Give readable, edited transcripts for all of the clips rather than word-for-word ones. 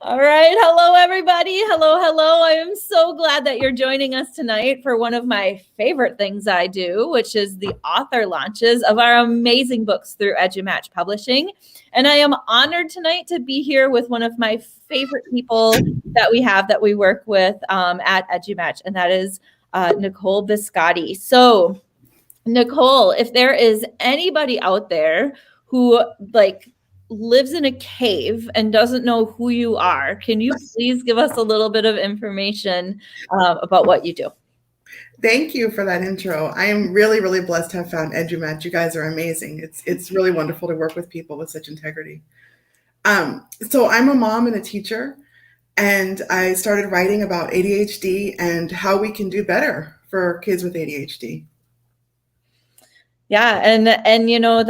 All right. Hello, everybody. Hello, hello. I am so glad that you're joining us tonight for one of my favorite things I do, which is the author launches of our amazing books through EduMatch Publishing. And I am honored tonight to be here with one of my favorite people that we work with at EduMatch, and that is Nicole Biscotti. So, Nicole, if there is anybody out there who lives in a cave and doesn't know who you are, can you please give us a little bit of information about what you do? Thank you for that intro. I am really, really blessed to have found EduMatch. You guys are amazing. It's really wonderful to work with people with such integrity. So I'm a mom and a teacher, and I started writing about ADHD and how we can do better for kids with ADHD. Yeah, and you know,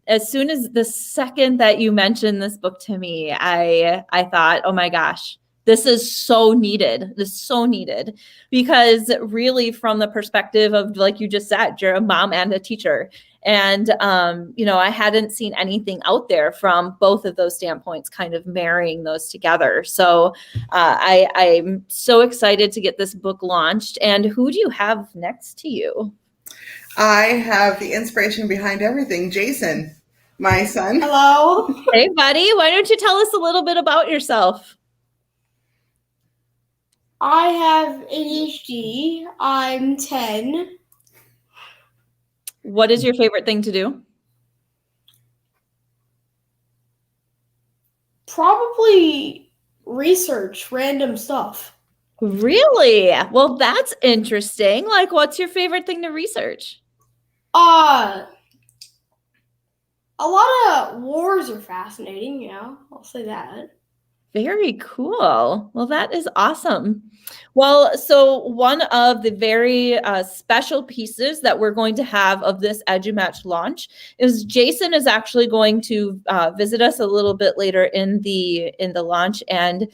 as soon as the second that you mentioned this book to me, I thought, oh my gosh, this is so needed. This is so needed, because really, from the perspective of, like you just said, you're a mom and a teacher, and you know, I hadn't seen anything out there from both of those standpoints, kind of marrying those together. So I'm so excited to get this book launched. And who do you have next to you? I have the inspiration behind everything, Jason, my son. Hello. Hey, buddy. Why don't you tell us a little bit about yourself? I have ADHD. I'm 10. What is your favorite thing to do? Probably research random stuff. Really? Well, that's interesting. Like, what's your favorite thing to research? A lot of wars are fascinating, yeah, I'll say that. Very cool. Well, that is awesome. Well, so one of the very special pieces that we're going to have of this EduMatch launch is Jason is actually going to visit us a little bit later in the launch and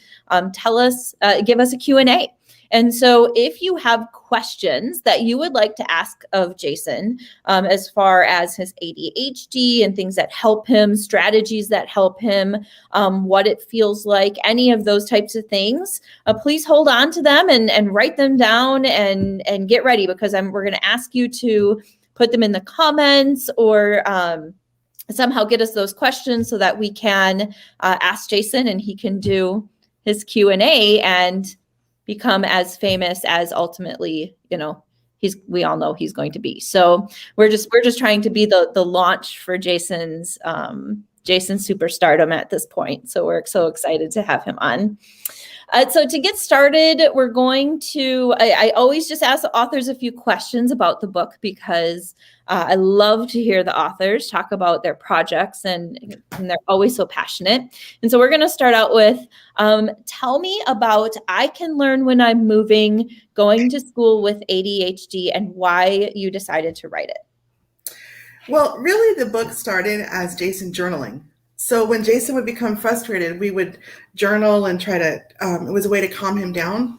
give us a Q&A. And so if you have questions that you would like to ask of Jason, as far as his ADHD and things that help him, strategies that help him, what it feels like, any of those types of things, please hold on to them and write them down and get ready, because we're going to ask you to put them in the comments or somehow get us those questions so that we can ask Jason and he can do his Q&A and become as famous as ultimately, you know, we all know he's going to be. So we're just trying to be the launch for Jason's superstardom at this point. So we're so excited to have him on. So to get started, we're going to, I always just ask the authors a few questions about the book, because I love to hear the authors talk about their projects, and they're always so passionate. And so we're going to start out with, tell me about I Can Learn When I'm Moving, going to school with ADHD, and why you decided to write it. Well, really, the book started as Jason journaling. So when Jason would become frustrated, we would journal and try to, it was a way to calm him down.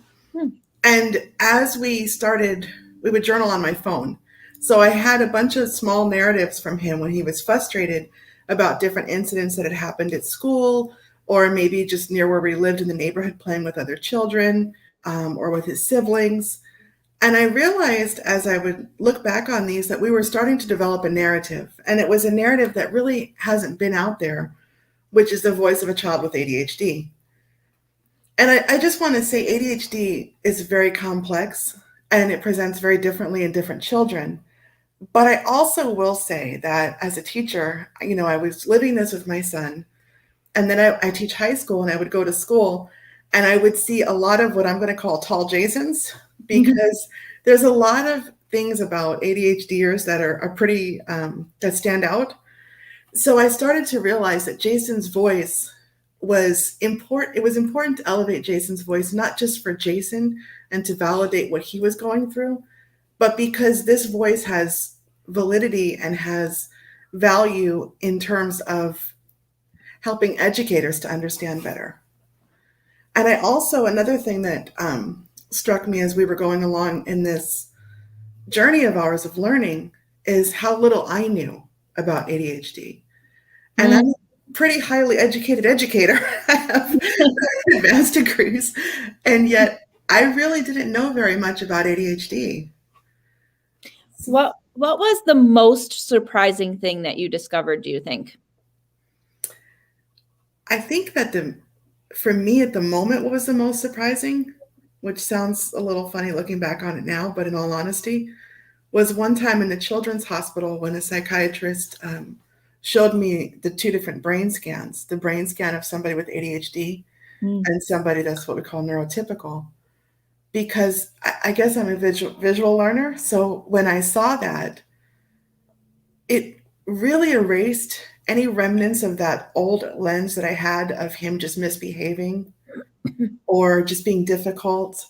And as we started, we would journal on my phone. So I had a bunch of small narratives from him when he was frustrated about different incidents that had happened at school, or maybe just near where we lived in the neighborhood playing with other children, or with his siblings. And I realized as I would look back on these that we were starting to develop a narrative. And it was a narrative that really hasn't been out there, which is the voice of a child with ADHD. And I just want to say ADHD is very complex and it presents very differently in different children. But I also will say that as a teacher, you know, I was living this with my son. And then I teach high school, and I would go to school and I would see a lot of what I'm going to call tall Jasons, because there's a lot of things about ADHDers that are pretty, that stand out. So I started to realize that Jason's voice was important. It was important to elevate Jason's voice, not just for Jason and to validate what he was going through, but because this voice has validity and has value in terms of helping educators to understand better. And I also, another thing that struck me as we were going along in this journey of ours of learning is how little I knew about ADHD. And pretty highly educated educator. I have advanced degrees, and yet I really didn't know very much about ADHD. What was the most surprising thing that you discovered, do you think? I think that for me at the moment, what was the most surprising, which sounds a little funny looking back on it now, but in all honesty, was one time in the children's hospital when a psychiatrist showed me the two different brain scans, the brain scan of somebody with ADHD and somebody that's what we call neurotypical. Because I guess I'm a visual learner. So when I saw that, it really erased any remnants of that old lens that I had of him just misbehaving or just being difficult.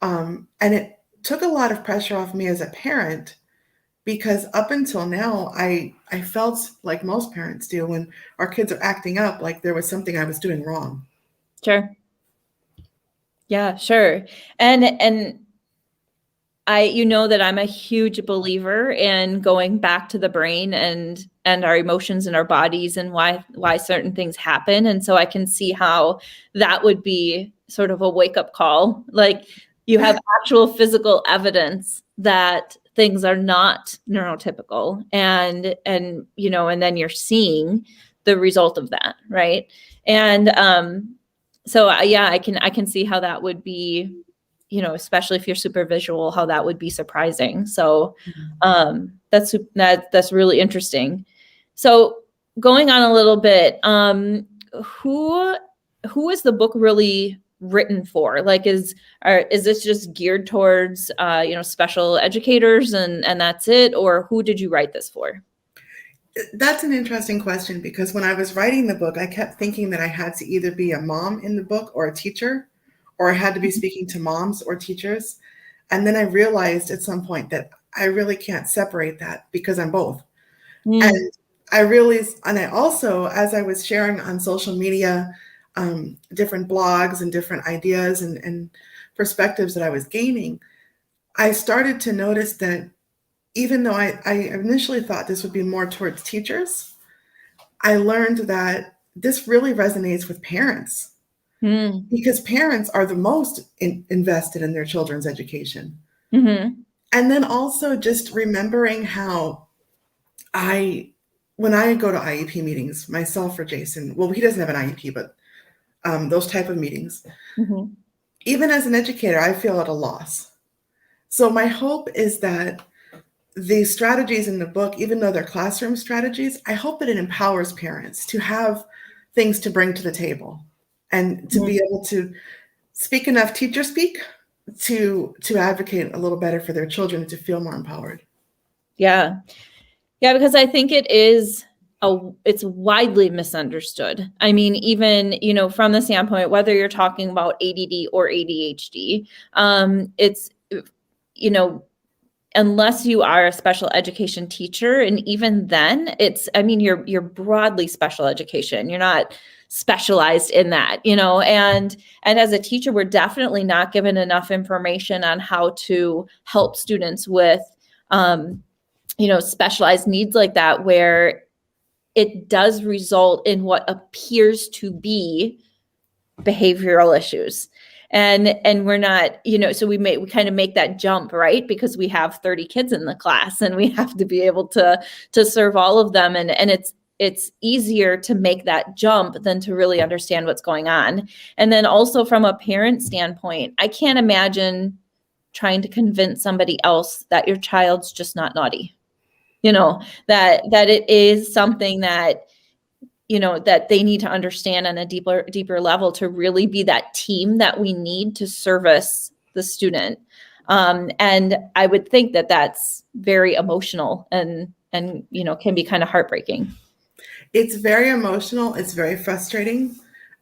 And it took a lot of pressure off me as a parent, because up until now, I felt like most parents do when our kids are acting up, like there was something I was doing wrong. Sure. Yeah, sure. And you know that I'm a huge believer in going back to the brain and our emotions and our bodies and why certain things happen. And so I can see how that would be sort of a wake-up call. Like, you have actual physical evidence that things are not neurotypical, and you know, and then you're seeing the result of that, right? And so yeah, I can see how that would be, you know, especially if you're super visual, how that would be surprising. So that's really interesting. So going on a little bit, who is the book really written for? Like, is this just geared towards you know, special educators and that's it, or who did you write this for? That's an interesting question, because when I was writing the book, I kept thinking that I had to either be a mom in the book or a teacher, or I had to be speaking to moms or teachers. And then I realized at some point that I really can't separate that, because I'm both. And I also, as I was sharing on social media, different blogs and different ideas and perspectives that I was gaining, I started to notice that even though I initially thought this would be more towards teachers, I learned that this really resonates with parents, because parents are the most invested in their children's education. And then also just remembering how when I go to IEP meetings, myself or Jason, well, he doesn't have an IEP, but those type of meetings, even as an educator, I feel at a loss. So my hope is that the strategies in the book, even though they're classroom strategies, I hope that it empowers parents to have things to bring to the table and to be able to speak enough teacher speak to advocate a little better for their children and to feel more empowered. Yeah, because I think it's widely misunderstood. I mean, even, you know, from the standpoint, whether you're talking about ADD or ADHD, it's, you know, unless you are a special education teacher, and even then I mean, you're broadly special education. You're not specialized in that, you know, and as a teacher, we're definitely not given enough information on how to help students with, you know, specialized needs like that, where it does result in what appears to be behavioral issues. And we're not, you know, so we kind of make that jump, right? Because we have 30 kids in the class and we have to be able to serve all of them. And it's easier to make that jump than to really understand what's going on. And then also from a parent standpoint, I can't imagine trying to convince somebody else that your child's just not naughty. You know, that it is something that, you know, that they need to understand on a deeper level to really be that team that we need to service the student. And I would think that that's very emotional and, you know, can be kind of heartbreaking. It's very emotional. It's very frustrating.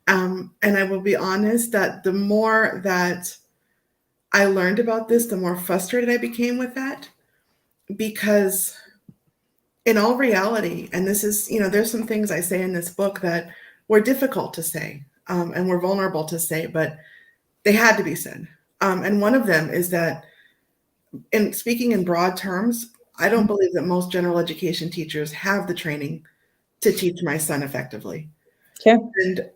And I will be honest that the more that I learned about this, the more frustrated I became with that, because in all reality, and this is, you know, there's some things I say in this book that were difficult to say, and were vulnerable to say, but they had to be said. And one of them is that, in speaking in broad terms, I don't believe that most general education teachers have the training to teach my son effectively. Sure.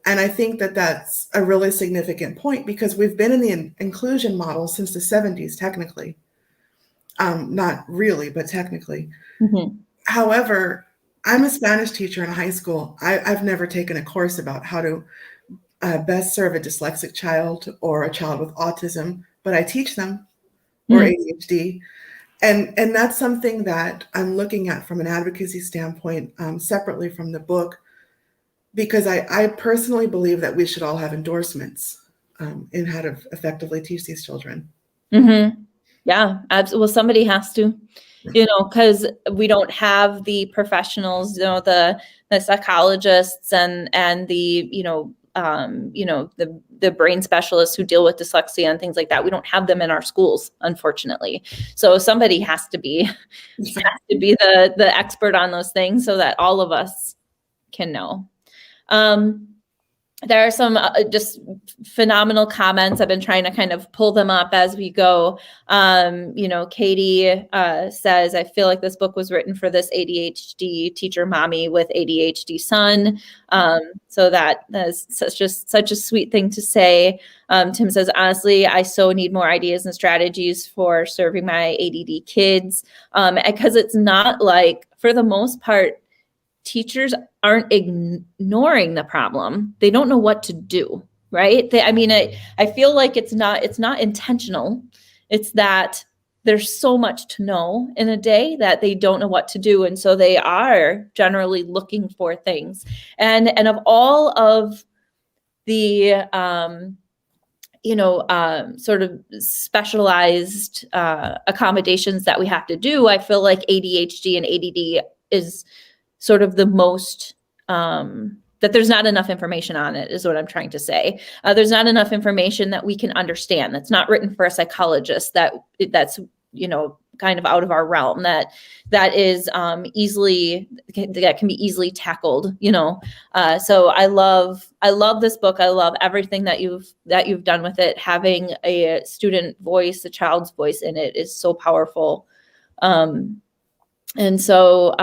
And I think that that's a really significant point, because we've been in the inclusion model since the 70s, technically. Not really, but technically. Mm-hmm. However, I'm a Spanish teacher in high school. I've never taken a course about how to best serve a dyslexic child or a child with autism, but I teach them, or ADHD. And that's something that I'm looking at from an advocacy standpoint, separately from the book, because I personally believe that we should all have endorsements in how to effectively teach these children. Mm-hmm. Yeah, absolutely. Well, somebody has to, because we don't have the professionals, the psychologists and the, the brain specialists who deal with dyslexia and things like that. We don't have them in our schools, unfortunately. So somebody has to be the expert on those things so that all of us can know. There are some just phenomenal comments. I've been trying to kind of pull them up as we go. Katie says, I feel like this book was written for this ADHD teacher mommy with ADHD son. So that is such a sweet thing to say. Tim says, honestly, I so need more ideas and strategies for serving my ADD kids, because it's not like, for the most part, teachers aren't ignoring the problem. They don't know what to do, right? I feel like it's not intentional. It's that there's so much to know in a day that they don't know what to do. And so they are generally looking for things. And of all of the, sort of specialized accommodations that we have to do, I feel like ADHD and ADD is sort of the most, that there's not enough information on it, is what I'm trying to say. There's not enough information that we can understand. That's not written for a psychologist. That's kind of out of our realm. That can be easily tackled. So I love this book. I love everything that you've done with it. Having a student voice, a child's voice in it, is so powerful. And so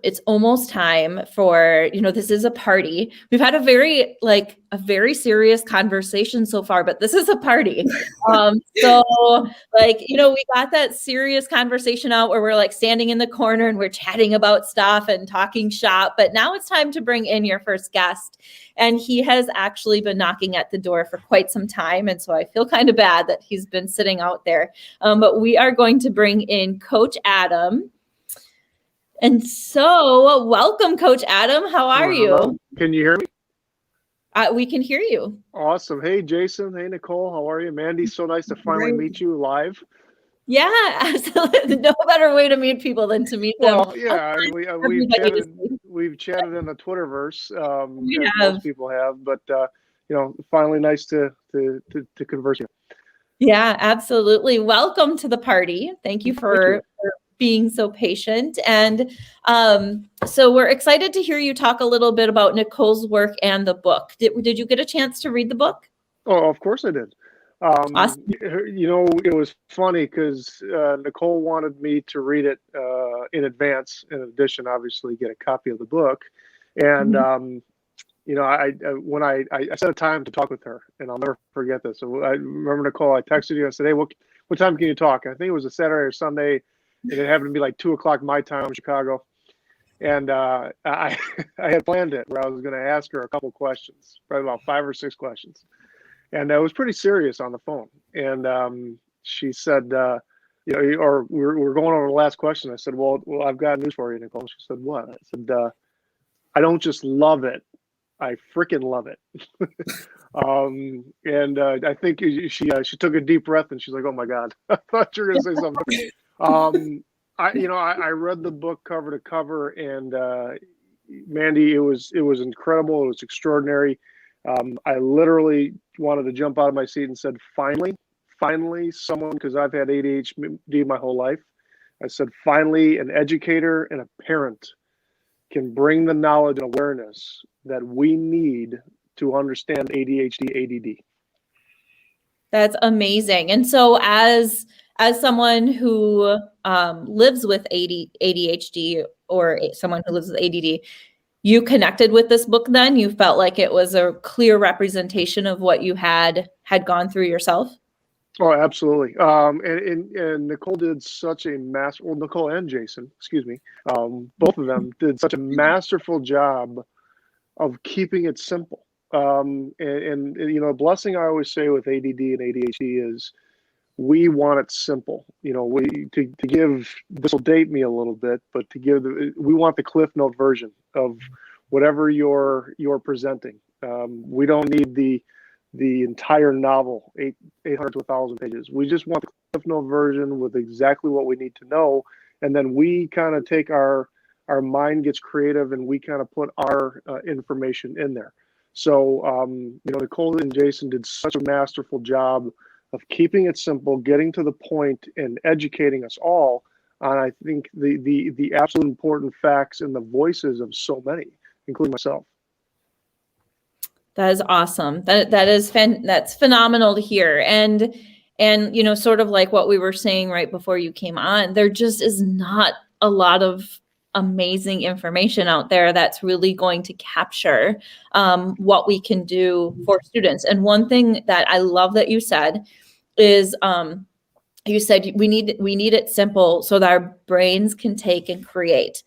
it's almost time for, this is a party. We've had a very serious conversation so far, but this is a party. We got that serious conversation out where we're standing in the corner and we're chatting about stuff and talking shop. But now it's time to bring in your first guest. And he has actually been knocking at the door for quite some time. And so I feel kind of bad that he's been sitting out there. But we are going to bring in Coach Adam. And so, welcome, Coach Adam. How are you? Can you hear me? We can hear you. Awesome. Hey, Jason. Hey, Nicole. How are you? Mandy, so nice to finally meet you live. Yeah, absolutely. No better way to meet people than to meet them. Well, yeah, we've chatted in the Twitterverse. Most people have, but finally nice to converse with you. Yeah, absolutely. Welcome to the party. Thank you for being so patient. And so we're excited to hear you talk a little bit about Nicole's work and the book. Did you get a chance to read the book? Oh, of course I did. Awesome. It was funny because Nicole wanted me to read it in advance. In addition, obviously, get a copy of the book. And when I set a time to talk with her, and I'll never forget this. So I remember, Nicole, I texted you and said, "Hey, what time can you talk?" I think it was a Saturday or Sunday. And it happened to be 2:00 my time in Chicago. And I had planned it where I was going to ask her a couple questions, probably about 5 or 6 questions. And I was pretty serious on the phone. And she said, or we're going over the last question. I said, well, I've got news for you, Nicole. She said, what? I said, I don't just love it. I freaking love it. I think she took a deep breath and she's like, oh my God, I thought you were going to say something. I read the book cover to cover, and Mandy, it was incredible. It was extraordinary. I literally wanted to jump out of my seat and said, finally someone, because I've had ADHD my whole life. I said, finally, an educator and a parent can bring the knowledge and awareness that we need to understand ADHD, ADD. That's amazing. And so as someone who lives with ADHD or someone who lives with ADD, you connected with this book then? You felt like it was a clear representation of what you had gone through yourself? Oh, absolutely. And Nicole did such a Nicole and Jason, excuse me, both of them did such a masterful job of keeping it simple. And a blessing I always say with ADD and ADHD is we want it simple. To give, this will date me a little bit, but we want the Cliff Note version of whatever you're presenting. We don't need the entire novel, 800 to 1,000 pages. We just want the Cliff Note version with exactly what we need to know. And then we kind of take our mind gets creative and we kind of put our information in there. So, Nicole and Jason did such a masterful job of keeping it simple, getting to the point, and educating us all on, I think, the absolute important facts and the voices of so many, including myself. That is awesome. That's phenomenal to hear. And sort of like what we were saying right before you came on, there just is not a lot of amazing information out there that's really going to capture what we can do for students. And one thing that I love that you said is you said we need it simple so that our brains can take and create.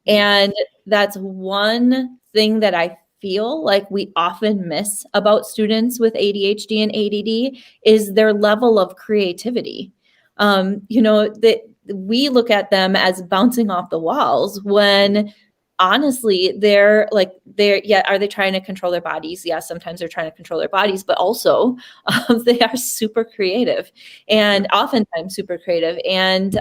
And that's one thing that I feel like we often miss about students with ADHD and ADD is their level of creativity. That we look at them as bouncing off the walls when honestly are they trying to control their bodies? Yes, sometimes they're trying to control their bodies, but also they are super creative and oftentimes super creative. And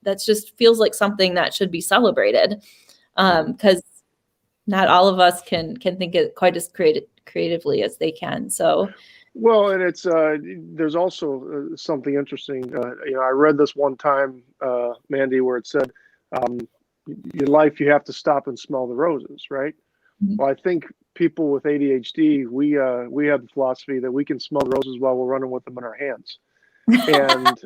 that just feels like something that should be celebrated because not all of us can think it quite as creatively as they can. So, well, and it's there's also something interesting. I read this one time, Mandy, where it said, "In life, you have to stop and smell the roses." Right. Mm-hmm. Well, I think people with ADHD, we have the philosophy that we can smell the roses while we're running with them in our hands. And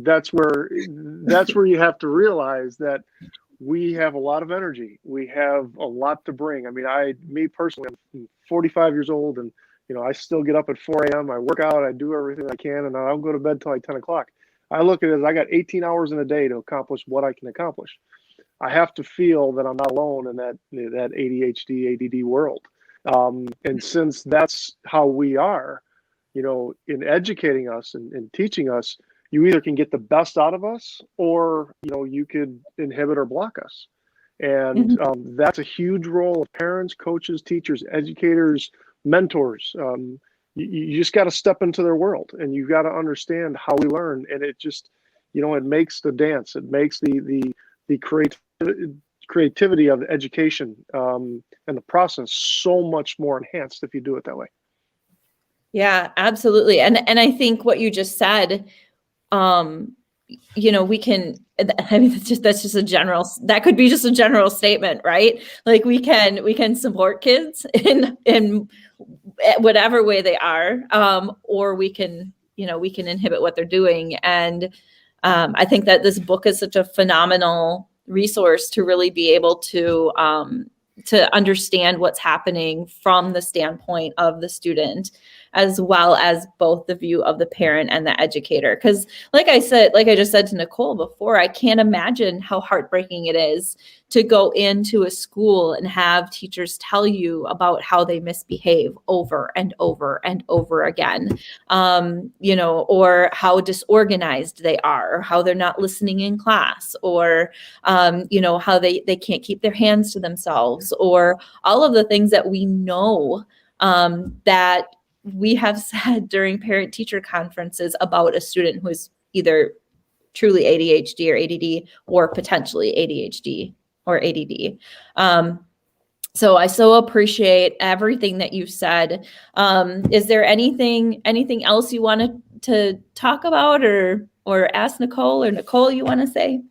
that's where you have to realize that we have a lot of energy. We have a lot to bring. I mean, me personally, I'm 45 years old, and I still get up at 4 a.m. I work out, I do everything I can, and I don't go to bed till like 10 o'clock. I look at it as I got 18 hours in a day to accomplish what I can accomplish. I have to feel that I'm not alone in that ADHD, ADD world. And since that's how we are, in educating us and teaching us, you either can get the best out of us or, you could inhibit or block us. And that's a huge role of parents, coaches, teachers, educators, mentors. You just got to step into their world and you got to understand how we learn. And it just, it makes the dance. It makes the creativity of education and the process so much more enhanced if you do it that way. Yeah, absolutely. And I think what you just said, we can, that's just a general, that could be just a general statement, right? Like we can support kids in whatever way they are, or we can inhibit what they're doing. And I think that this book is such a phenomenal resource to really be able to understand what's happening from the standpoint of the student, as well as both the view of the parent and the educator. Because like I just said to Nicole before, I can't imagine how heartbreaking it is to go into a school and have teachers tell you about how they misbehave over and over and over again, or how disorganized they are, or how they're not listening in class, or, how they can't keep their hands to themselves, or all of the things that we know that we have said during parent-teacher conferences about a student who is either truly ADHD or ADD or potentially ADHD or ADD. So I so appreciate everything that you've said. Is there anything else you wanted to talk about or ask Nicole, or Nicole you want to say?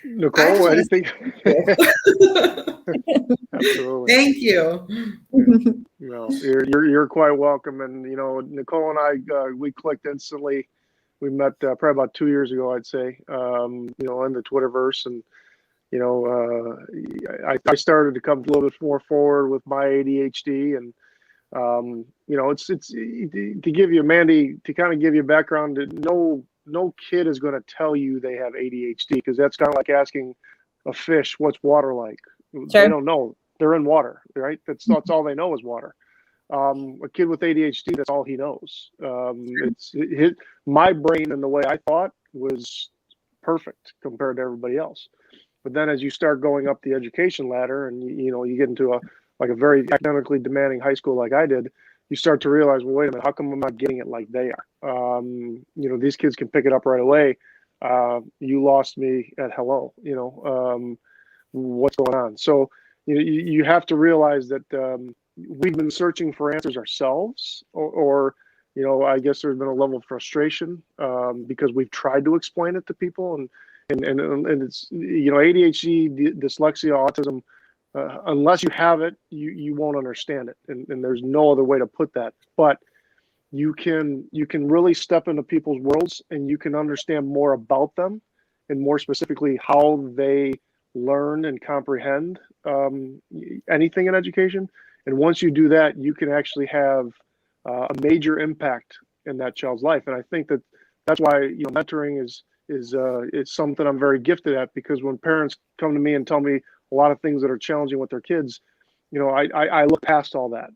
Nicole, anything? Absolutely. Thank you. You're quite welcome. And Nicole and I, we clicked instantly. We met probably about 2 years ago, I'd say. In the Twitterverse, and I started to come a little bit more forward with my ADHD, and it's to give you, Mandy, to kind of give you a background. No kid is going to tell you they have ADHD, because that's kind of like asking a fish what's water like. Sure. They don't know. They're in water, right? That's all they know is water. A kid with ADHD, that's all he knows. My brain and the way I thought was perfect compared to everybody else. But then as you start going up the education ladder, and you get into a very academically demanding high school like I did, you start to realize, well, wait a minute, how come I'm not getting it like they are? These kids can pick it up right away. You lost me at hello. What's going on? So you have to realize that we've been searching for answers ourselves, or I guess there's been a level of frustration because we've tried to explain it to people, and it's ADHD, dyslexia, autism. Unless you have it, you won't understand it, and there's no other way to put that. But you can really step into people's worlds, and you can understand more about them, and more specifically how they learn and comprehend anything in education. And once you do that, you can actually have a major impact in that child's life. And I think that's why mentoring is something I'm very gifted at, because when parents come to me and tell me a lot of things that are challenging with their kids, I look past all that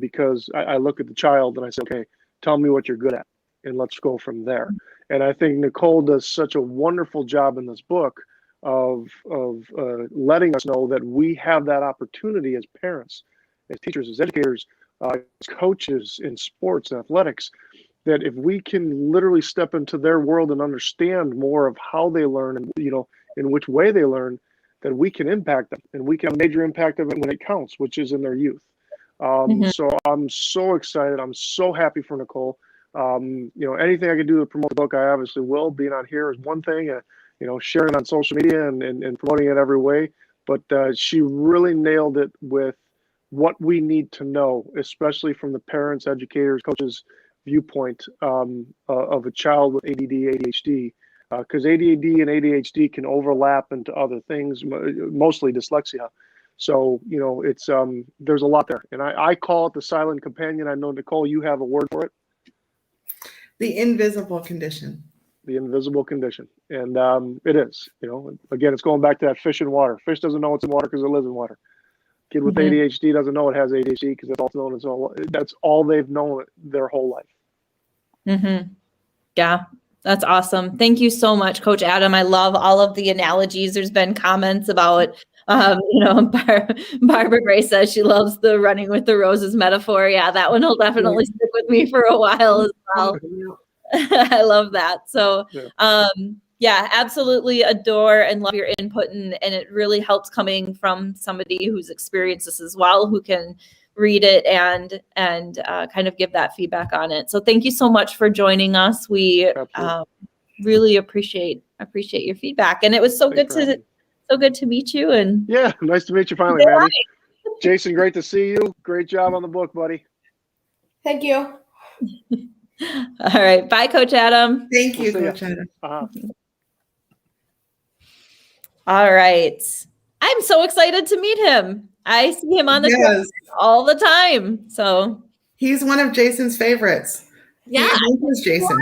because I look at the child and I say, okay, tell me what you're good at, and let's go from there. And I think Nicole does such a wonderful job in this book of letting us know that we have that opportunity as parents, as teachers, as educators, as coaches in sports and athletics, that if we can literally step into their world and understand more of how they learn and in which way they learn, that we can impact them, and we can have a major impact of it when it counts, which is in their youth. So I'm so excited. I'm so happy for Nicole. Anything I can do to promote the book, I obviously will. Being on here is one thing, sharing on social media and promoting it every way. But she really nailed it with what we need to know, especially from the parents, educators, coaches viewpoint of a child with ADD, ADHD, because ADD and ADHD can overlap into other things, mostly dyslexia. So, it's there's a lot there. And I call it the silent companion. I know, Nicole, you have a word for it. The invisible condition. The invisible condition. And it is, again, it's going back to that fish in water. Fish doesn't know it's in water because it lives in water. Kid with ADHD doesn't know it has ADHD because that's all they've known their whole life. Yeah, that's awesome. Thank you so much, Coach Adam. I love all of the analogies. There's been comments about, Barbara Gray says she loves the running with the roses metaphor. Yeah, that one will definitely stick with me for a while as well. I love that. So, yeah, absolutely adore and love your input, and it really helps coming from somebody who's experienced this as well, who can read it and kind of give that feedback on it. So thank you so much for joining us. We really appreciate your feedback, and it was so good to meet you. And yeah, nice to meet you finally, Maddie. Jason, great to see you. Great job on the book, buddy. Thank you. All right, bye, Coach Adam. Thank you, Coach Adam. All right. I'm so excited to meet him. I see him on the Yes. all the time. So he's one of Jason's favorites. Yeah. He's Jason.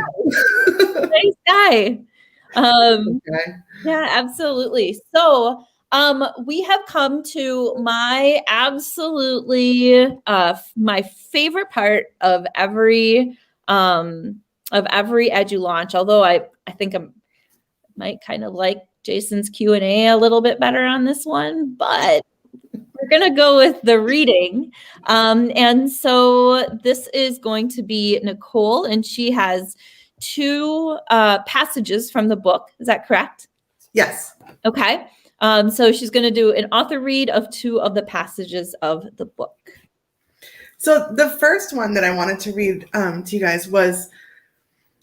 Nice guy. Okay. Yeah, absolutely. So we have come to my absolutely my favorite part of every EduLaunch, although I think I might kind of like Jason's Q&A a little bit better on this one, but we're going to go with the reading. And so this is going to be Nicole, and she has two passages from the book. Is that correct? Yes. Okay. So she's going to do an author read of two of the passages of the book. So the first one that I wanted to read to you guys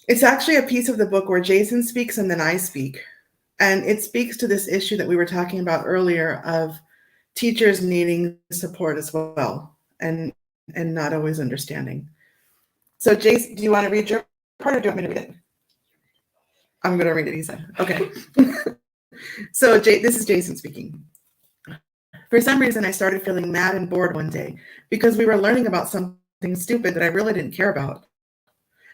it's actually a piece of the book where Jason speaks and then I speak. And it speaks to this issue that we were talking about earlier of teachers needing support as well and not always understanding. So Jason, do you want to read your part or do you want me to read it? I'm going to read it, he said. Okay. So this is Jason speaking. For some reason, I started feeling mad and bored one day because we were learning about something stupid that I really didn't care about.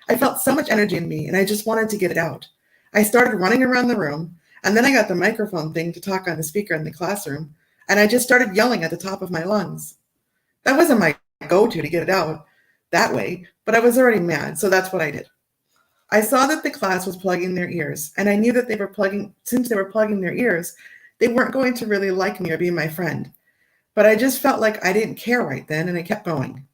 I felt so much energy in me and I just wanted to get it out. I started running around the room, and then I got the microphone thing to talk on the speaker in the classroom, and I just started yelling at the top of my lungs. That wasn't my go-to to get it out that way, but I was already mad, so that's what I did. I saw that the class was plugging their ears, and I knew that since they were plugging their ears, they weren't going to really like me or be my friend. But I just felt like I didn't care right then, and I kept going.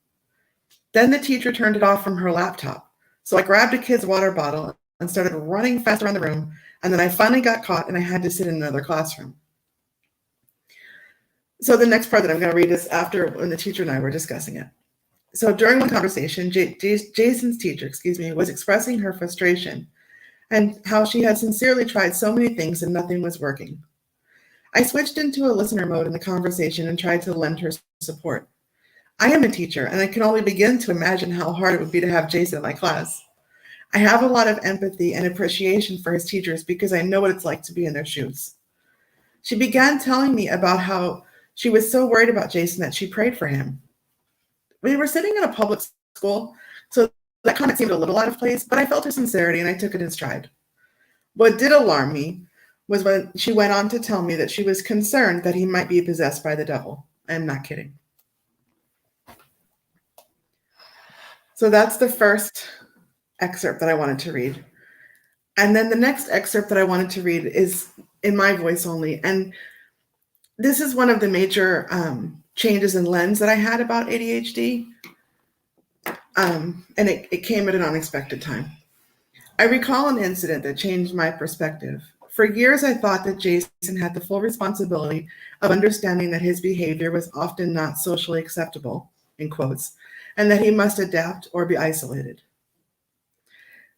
Then the teacher turned it off from her laptop. So I grabbed a kid's water bottle and started running fast around the room, and then I finally got caught and I had to sit in another classroom. So the next part that I'm going to read is after when the teacher and I were discussing it. So during one conversation, Jason's teacher, was expressing her frustration and how she had sincerely tried so many things and nothing was working. I switched into a listener mode in the conversation and tried to lend her support. I am a teacher, and I can only begin to imagine how hard it would be to have Jason in my class. I have a lot of empathy and appreciation for his teachers because I know what it's like to be in their shoes. She began telling me about how she was so worried about Jason that she prayed for him. We were sitting in a public school, so that comment seemed a little out of place, but I felt her sincerity and I took it in stride. What did alarm me was when she went on to tell me that she was concerned that he might be possessed by the devil. I am not kidding. So that's the first excerpt that I wanted to read. And then the next excerpt that I wanted to read is in my voice only. And this is one of the major changes in lens that I had about ADHD. And it came at an unexpected time. I recall an incident that changed my perspective. For years, I thought that Jason had the full responsibility of understanding that his behavior was often not socially acceptable, in quotes, and that he must adapt or be isolated.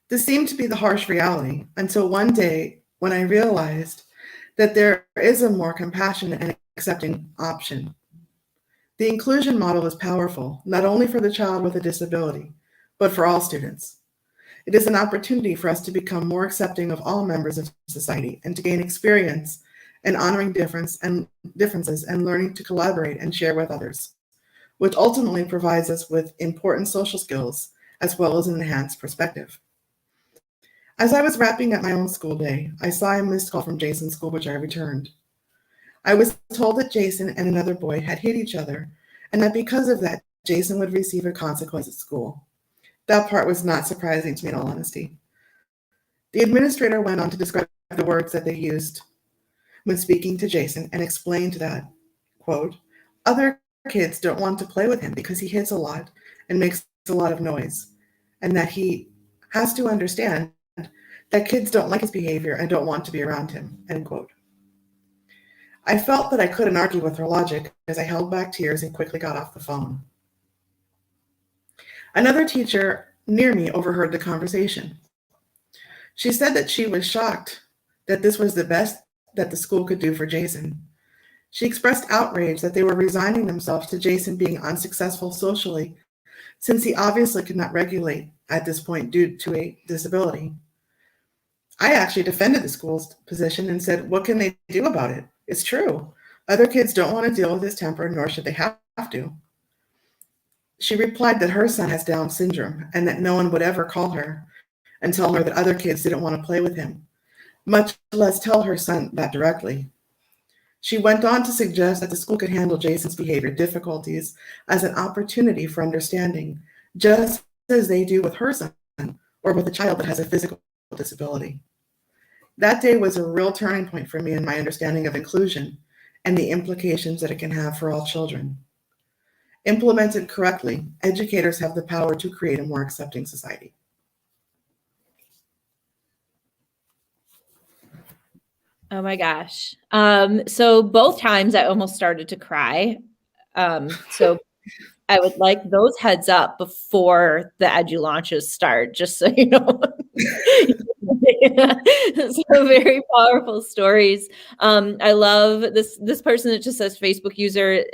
This seemed to be the harsh reality until one day when I realized that there is a more compassionate and accepting option. The inclusion model is powerful, not only for the child with a disability, but for all students. It is an opportunity for us to become more accepting of all members of society and to gain experience in honoring differences and learning to collaborate and share with others, which ultimately provides us with important social skills as well as an enhanced perspective. As I was wrapping up my own school day, I saw a missed call from Jason's school, which I returned. I was told that Jason and another boy had hit each other, and that because of that, Jason would receive a consequence at school. That part was not surprising to me in all honesty. The administrator went on to describe the words that they used when speaking to Jason and explained that, quote, other kids don't want to play with him because he hits a lot and makes a lot of noise, and that he has to understand that kids don't like his behavior and don't want to be around him, end quote. I felt that I couldn't argue with her logic as I held back tears and quickly got off the phone. Another teacher near me overheard the conversation. She said that she was shocked that this was the best that the school could do for Jason. She expressed outrage that they were resigning themselves to Jason being unsuccessful socially, since he obviously could not regulate at this point due to a disability. I actually defended the school's position and said, what can they do about it? It's true. Other kids don't want to deal with his temper, nor should they have to. She replied that her son has Down syndrome and that no one would ever call her and tell her that other kids didn't want to play with him, much less tell her son that directly. She went on to suggest that the school could handle Jason's behavior difficulties as an opportunity for understanding, just as they do with her son or with a child that has a physical disability. That day was a real turning point for me in my understanding of inclusion and the implications that it can have for all children. Implemented correctly, educators have the power to create a more accepting society. Oh my gosh. So both times I almost started to cry. So I would like those heads up before the EduLaunches start, just so you know. So very powerful stories. I love this person that just says Facebook user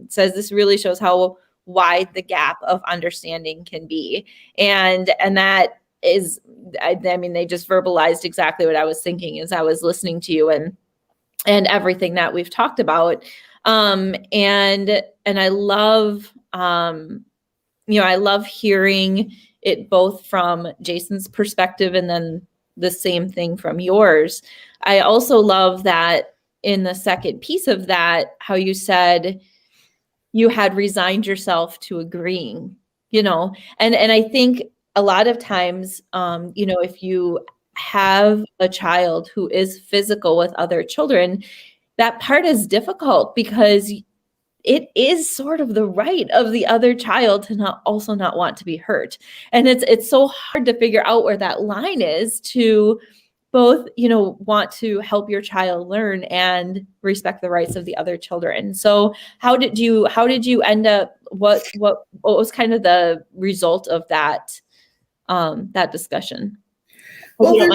says this really shows how wide the gap of understanding can be. And that is, I mean, they just verbalized exactly what I was thinking as I was listening to you. And and everything that we've talked about. And I love, I love hearing it both from Jason's perspective and then the same thing from yours. I also love that in the second piece of that, how you said you had resigned yourself to agreeing, and I think a lot of times, if you have a child who is physical with other children, that part is difficult because it is sort of the right of the other child to not want to be hurt. And it's so hard to figure out where that line is to both, want to help your child learn and respect the rights of the other children. So how did you end up, what was kind of the result of that, that discussion? Well,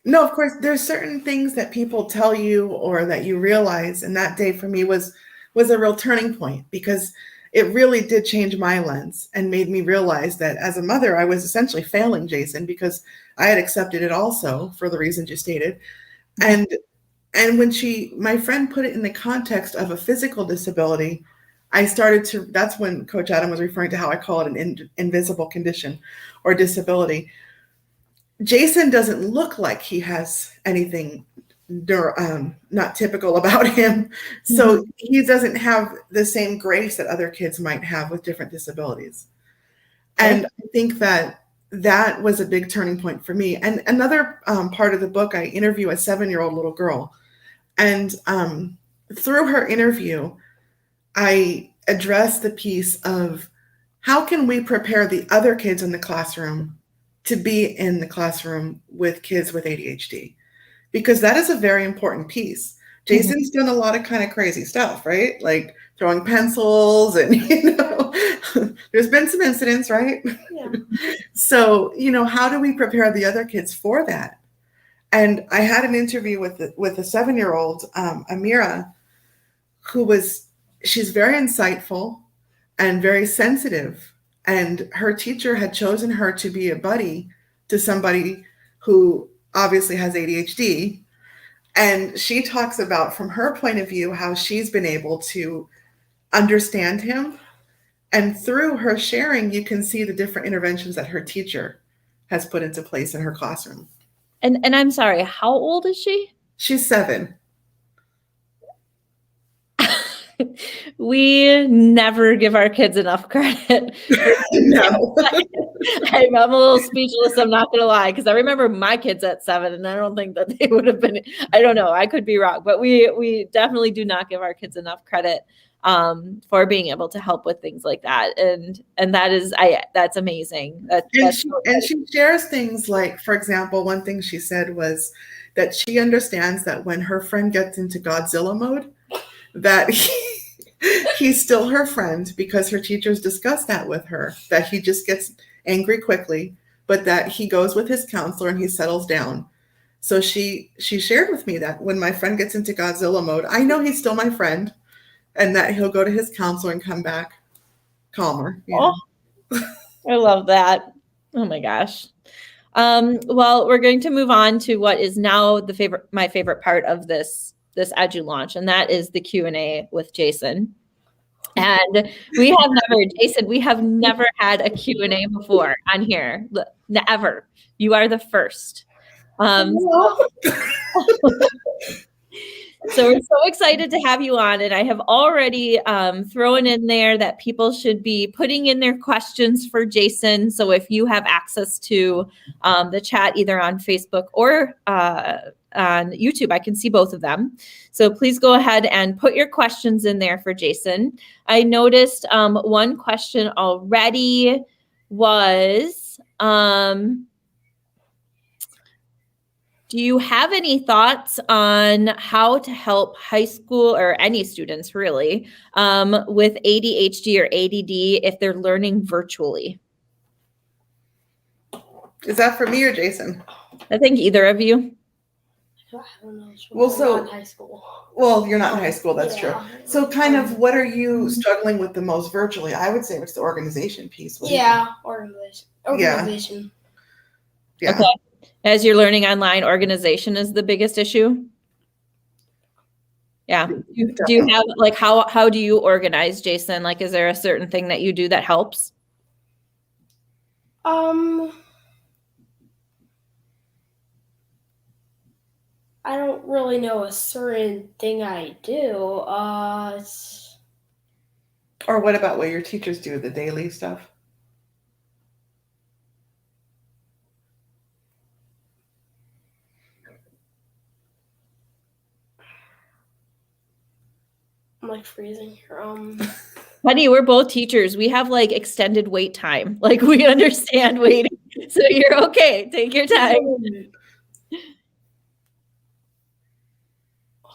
no, of course, there's certain things that people tell you or that you realize. And that day for me was a real turning point, because it really did change my lens and made me realize that as a mother, I was essentially failing Jason because I had accepted it also for the reasons you stated. And when my friend put it in the context of a physical disability, that's when Coach Adam was referring to how I call it an invisible condition or disability. Jason doesn't look like he has anything not typical about him. So he doesn't have the same grace that other kids might have with different disabilities. And I think that was a big turning point for me. And another part of the book, I interview a 7-year-old little girl. And through her interview, I address the piece of how can we prepare the other kids in the classroom to be in the classroom with kids with ADHD? Because that is a very important piece. Jason's done a lot of kind of crazy stuff, right? Like throwing pencils and, there's been some incidents, right? Yeah. So, how do we prepare the other kids for that? And I had an interview with a 7-year-old, Amira, she's very insightful and very sensitive. And her teacher had chosen her to be a buddy to somebody who obviously has ADHD. And she talks about, from her point of view, how she's been able to understand him. And through her sharing, you can see the different interventions that her teacher has put into place in her classroom. And I'm sorry, how old is she? She's 7. We never give our kids enough credit. No. I'm a little speechless, I'm not going to lie, because I remember my kids at 7, and I don't think that they would have been, I don't know, I could be wrong, but we definitely do not give our kids enough credit for being able to help with things like that. And that's amazing. She shares things like, for example, one thing she said was that she understands that when her friend gets into Godzilla mode, that he's still her friend, because her teachers discussed that with her, that he just gets angry quickly, but that he goes with his counselor and he settles down. So she shared with me that when my friend gets into Godzilla mode, I know he's still my friend, and that he'll go to his counselor and come back calmer. I love that. Oh my gosh. Well, we're going to move on to what is now my favorite part of this EduLaunch, and that is the Q&A with Jason. And we have never had a Q&A before on here, ever. You are the first. So we're so excited to have you on, and I have already thrown in there that people should be putting in their questions for Jason. So if you have access to the chat either on Facebook or on YouTube, I can see both of them. So please go ahead and put your questions in there for Jason. I noticed one question already was, do you have any thoughts on how to help high school or any students really with ADHD or ADD if they're learning virtually? Is that for me or Jason? I think either of you. I don't know. Well, so in high school. Well, you're not in high school. That's true. Yeah. So kind of what are you struggling with the most virtually? I would say it's the organization piece. Organization. Yeah. Okay. As you're learning online, organization is the biggest issue? Yeah. Do you have like how do you organize, Jason? Like, is there a certain thing that you do that helps? I don't really know a certain thing I do. Or what about what your teachers do, the daily stuff? I'm like freezing here. Honey, we're both teachers. We have like extended wait time. Like we understand waiting. So you're okay. Take your time.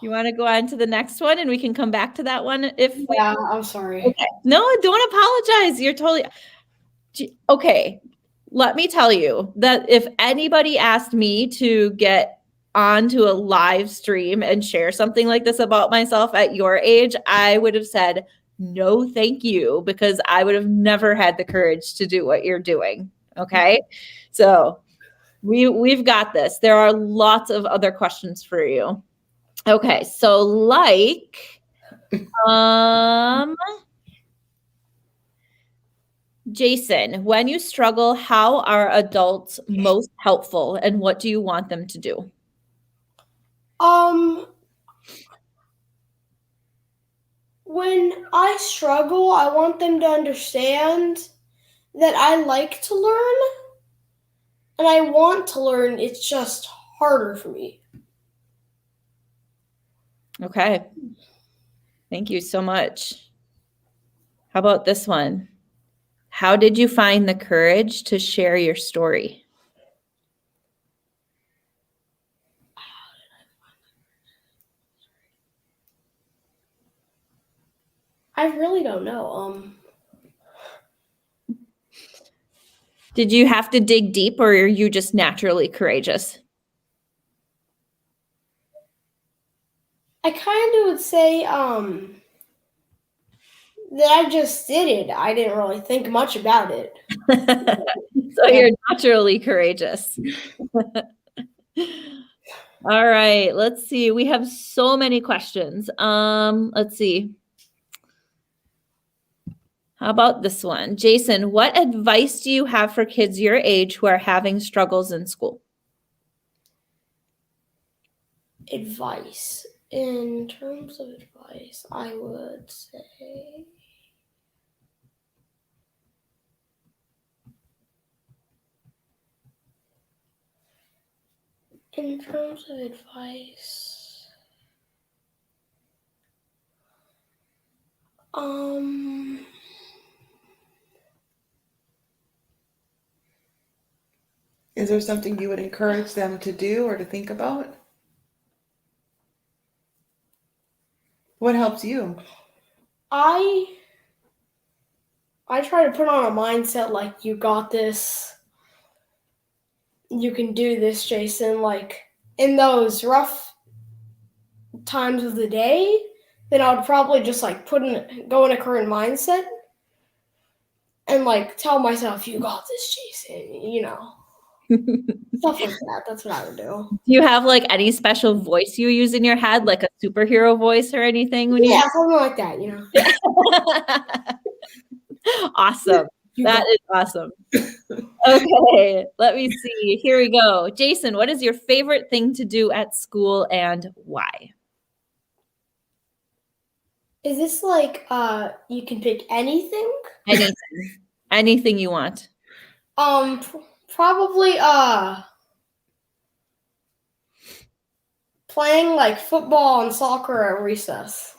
You want to go on to the next one and we can come back to that one if Yeah, I'm sorry. Okay. No, don't apologize. You're totally okay. Let me tell you that if anybody asked me to get onto a live stream and share something like this about myself at your age, I would have said no, thank you, because I would have never had the courage to do what you're doing. Okay. So we've got this. There are lots of other questions for you. Okay. So like, Jason, when you struggle, how are adults most helpful and what do you want them to do? When I struggle, I want them to understand that I like to learn and I want to learn. It's just harder for me. Okay. Thank you so much. How about this one? How did you find the courage to share your story? I really don't know. Did you have to dig deep or are you just naturally courageous? I kind of would say that I just did it. I didn't really think much about it. So you're naturally courageous. All right, let's see. We have so many questions. Let's see. How about this one? Jason, what advice do you have for kids your age who are having struggles in school? Advice. In terms of advice, I would say in terms of advice, Is there something you would encourage them to do or to think about? What helps you? I try to put on a mindset like you got this. You can do this, Jason. Like in those rough times of the day, then I would probably just like go in a current mindset and like tell myself, you got this, Jason, you know. Stuff like that. That's what I would do. Do you have like any special voice you use in your head, like a superhero voice or anything? When Yeah, something like that, you know. Awesome. That is awesome. Okay, let me see. Here we go. Jason, what is your favorite thing to do at school and why? Is this like you can pick anything? Anything you want. Probably playing like football and soccer at recess.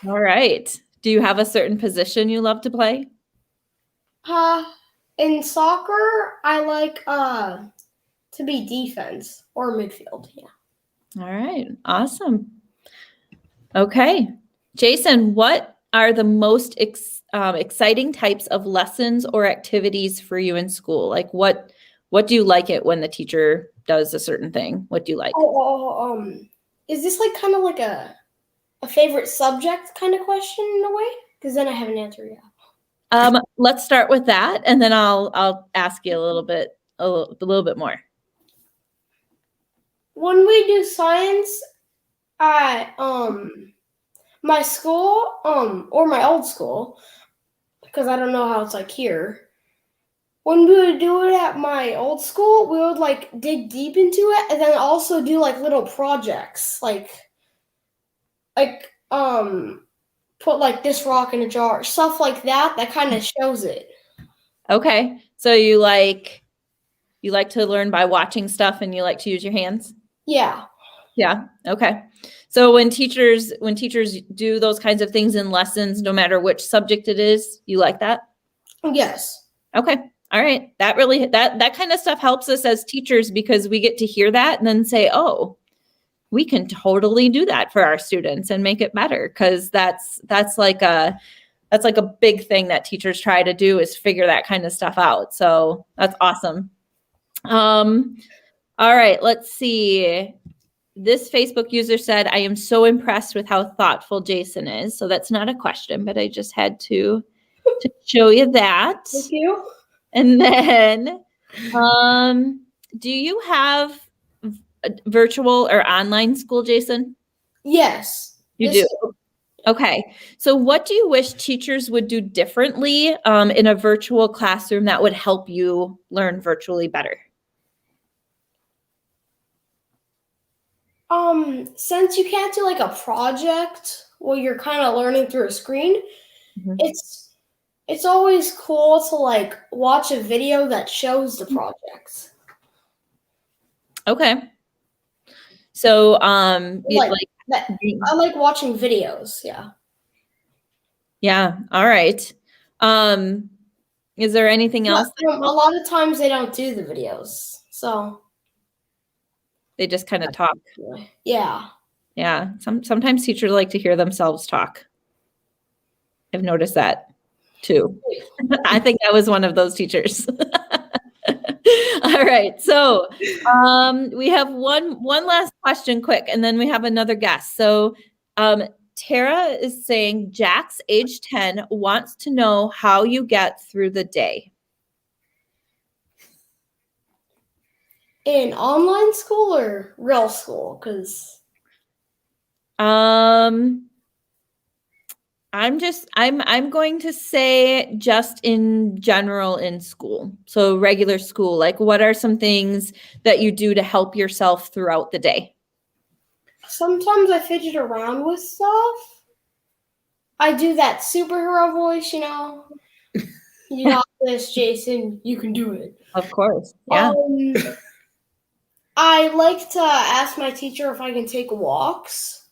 All right. Do you have a certain position you love to play? In soccer, I like to be defense or midfield. Yeah. All right. Awesome. Okay. Jason, what are the most exciting types of lessons or activities for you in school? Like what do you like it when the teacher does a certain thing? What do you like? Is this like kind of like a favorite subject kind of question in a way? Because then I have an answer, yeah. Let's start with that, and then I'll ask you a little bit more. When we do science, At my school, or my old school, because I don't know how it's like here. When we would do it at my old school, we would like dig deep into it and then also do like little projects, like put like this rock in a jar, stuff like that kind of shows it. Okay. So you like to learn by watching stuff and you like to use your hands? Yeah. Yeah. Okay. So when teachers do those kinds of things in lessons, no matter which subject it is, you like that? Yes. Okay. All right. That really, that kind of stuff helps us as teachers because we get to hear that and then say, oh, we can totally do that for our students and make it better. Cause that's like a big thing that teachers try to do is figure that kind of stuff out. So that's awesome. All right, let's see. This Facebook user said, I am so impressed with how thoughtful Jason is. So that's not a question, but I just had to show you that. Thank you. And then, do you have a virtual or online school, Jason? Yes. You do? Okay. So what do you wish teachers would do differently in a virtual classroom that would help you learn virtually better? Since you can't do like a project where you're kind of learning through a screen, it's always cool to like watch a video that shows the project. Okay. So I like watching videos, yeah. Yeah, all right. Is there anything else? A lot of times they don't do the videos, so they just kind of talk. Yeah. Yeah. Sometimes teachers like to hear themselves talk. I've noticed that too. I think I was one of those teachers. All right. So we have one last question quick, and then we have another guest. So Tara is saying, Jax, age 10, wants to know how you get through the day. In online school or real school? Because I'm going to say just in general in school. So regular school, like what are some things that you do to help yourself throughout the day? Sometimes I fidget around with stuff. I do that superhero voice, you know. You got this, Jason. You can do it. Of course. Yeah. I like to ask my teacher if I can take walks.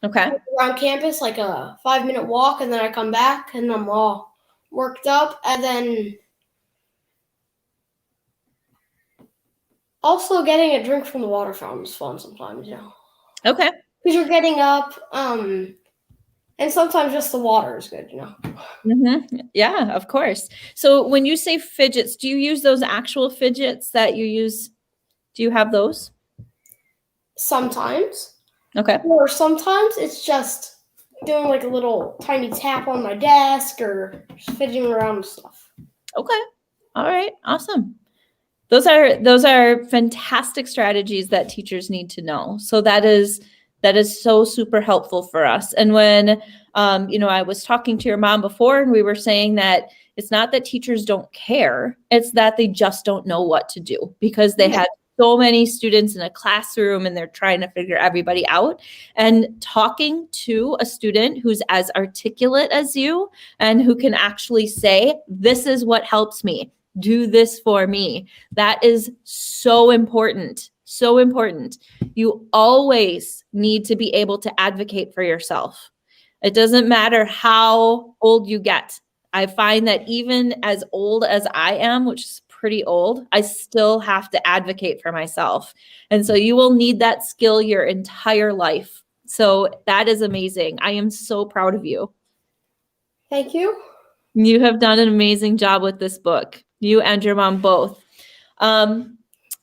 Okay. Around campus, like a 5-minute walk, and then I come back and I'm all worked up. And then also getting a drink from the water fountain is fun sometimes, you know. Okay. Because you're getting up, and sometimes just the water is good, you know. Mm-hmm. Yeah, of course. So when you say fidgets, do you use those actual fidgets that you use? Do you have those? Sometimes. Okay. Or sometimes it's just doing like a little tiny tap on my desk or just fidgeting around with stuff. Okay. All right. Awesome. Those are fantastic strategies that teachers need to know. So that is so super helpful for us. And when, I was talking to your mom before and we were saying that it's not that teachers don't care. It's that they just don't know what to do because they have so many students in a classroom and they're trying to figure everybody out. And talking to a student who's as articulate as you and who can actually say, this is what helps me. Do this for me. That is so important. So important. You always need to be able to advocate for yourself. It doesn't matter how old you get. I find that even as old as I am, which is pretty old, I still have to advocate for myself. And so you will need that skill your entire life. So that is amazing. I am so proud of you. Thank you. You have done an amazing job with this book. You and your mom both.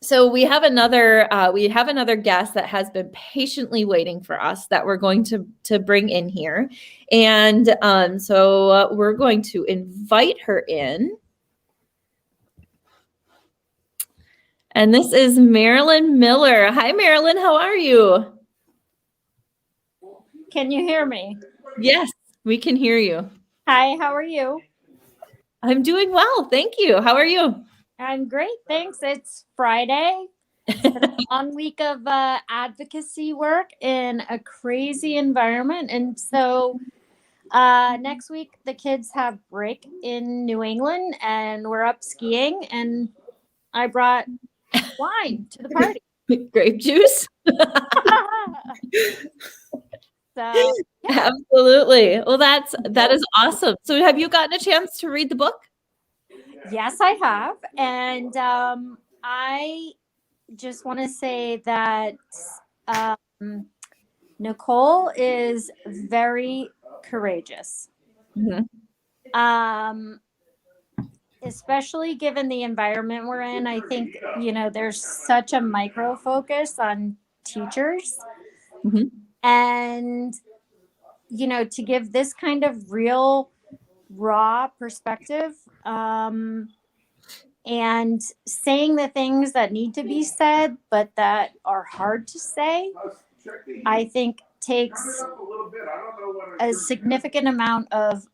So we have another guest that has been patiently waiting for us that we're going to bring in here. And so we're going to invite her in. And this is Marilyn Miller. Hi, Marilyn. How are you? Can you hear me? Yes, we can hear you. Hi, how are you? I'm doing well. Thank you. How are you? I'm great, thanks. It's Friday. It's been a long week of advocacy work in a crazy environment. And so next week, the kids have break in New England and we're up skiing. And I brought wine to the party. Grape juice? So, yeah. Absolutely. Well, that is awesome. So have you gotten a chance to read the book? Yes, I have. And I just want to say that Nicole is very courageous. Mm-hmm. Especially given the environment we're in. I think, there's such a micro focus on teachers. Mm-hmm. And, to give this kind of real, raw perspective and saying the things that need to be said, but that are hard to say, I think takes a significant amount of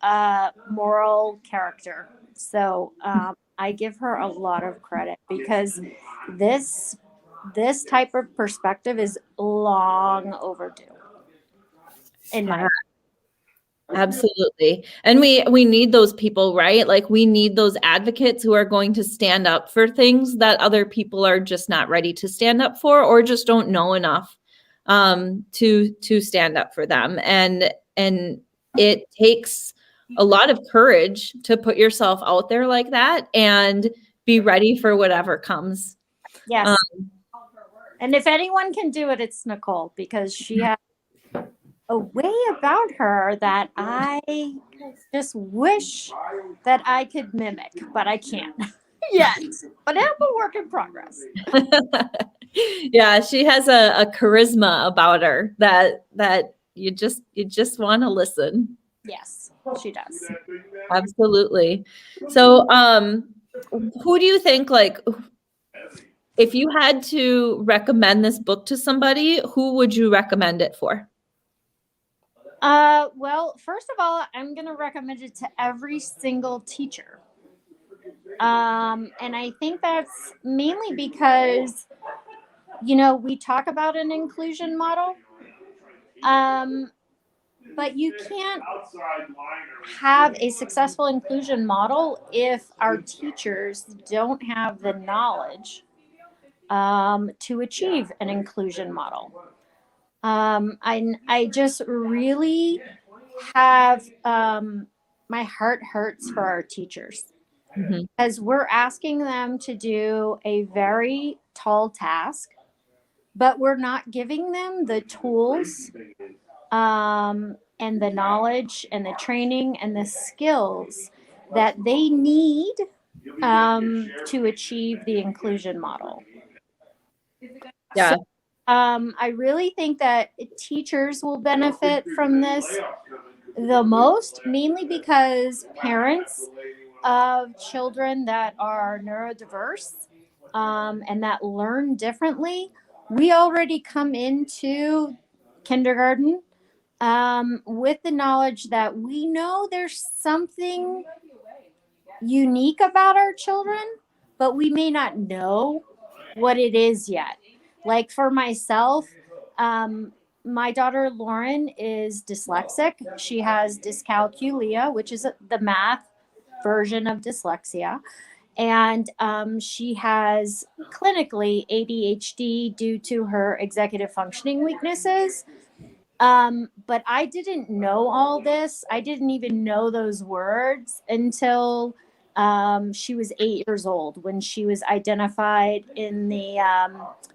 moral character. So I give her a lot of credit because this type of perspective is long overdue. Absolutely. And we need those people, right? Like we need those advocates who are going to stand up for things that other people are just not ready to stand up for or just don't know enough to stand up for them. And it takes a lot of courage to put yourself out there like that and be ready for whatever comes. Yes. And if anyone can do it, it's Nicole, because she has a way about her that I just wish that I could mimic, but I can't yet. But I'm a work in progress. Yeah, she has a charisma about her that you just want to listen. Yes, she does. Absolutely. So, who do you think, like, if you had to recommend this book to somebody, who would you recommend it for? Well, first of all, I'm going to recommend it to every single teacher. And I think that's mainly because, we talk about an inclusion model. But you can't have a successful inclusion model if our teachers don't have the knowledge to achieve an inclusion model. I just really have my heart hurts for our teachers because we're asking them to do a very tall task, but we're not giving them the tools and the knowledge and the training and the skills that they need to achieve the inclusion model. Yeah. So, I really think that teachers will benefit from this the most, mainly because parents of children that are neurodiverse and that learn differently, we already come into kindergarten with the knowledge that we know there's something unique about our children, but we may not know what it is yet. Like for myself, my daughter Lauren is dyslexic. She has dyscalculia, which is the math version of dyslexia. And she has clinically ADHD due to her executive functioning weaknesses. But I didn't know all this. I didn't even know those words until she was 8 years old, when she was identified in the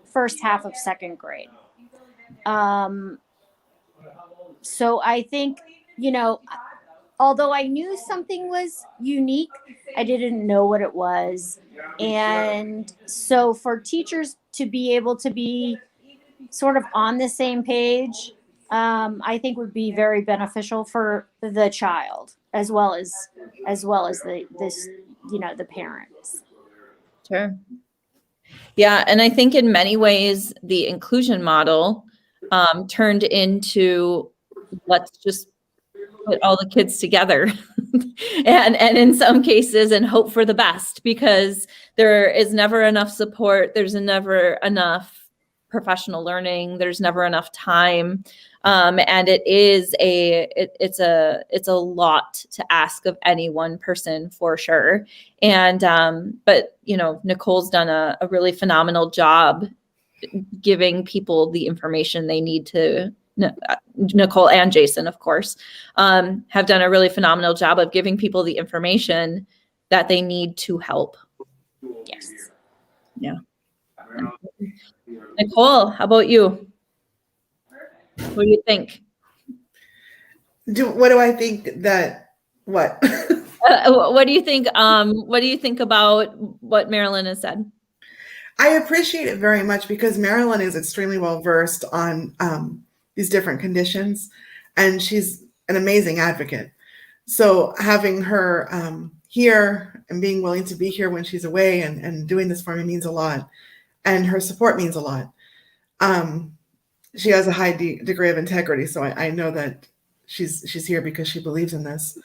first half of second grade. So I think, although I knew something was unique, I didn't know what it was. And so for teachers to be able to be sort of on the same page, I think would be very beneficial for the child as well as the parents. Sure. Yeah, and I think in many ways the inclusion model turned into let's just put all the kids together and in some cases and hope for the best, because there is never enough support. There's never enough professional learning. There's never enough time. And it's a lot to ask of any one person, for sure. And, but Nicole's done a really phenomenal job giving people the information they need to. Nicole and Jason, of course, have done a really phenomenal job of giving people the information that they need to help. Yes. Yeah. Nicole, how about you? What do you think? What do I think that, what? What do you think? What do you think about what Marilyn has said? I appreciate it very much, because Marilyn is extremely well versed on these different conditions, and she's an amazing advocate. So having her here and being willing to be here when she's away and doing this for me means a lot, and her support means a lot. She has a high degree of integrity, so I know that she's here because she believes in this.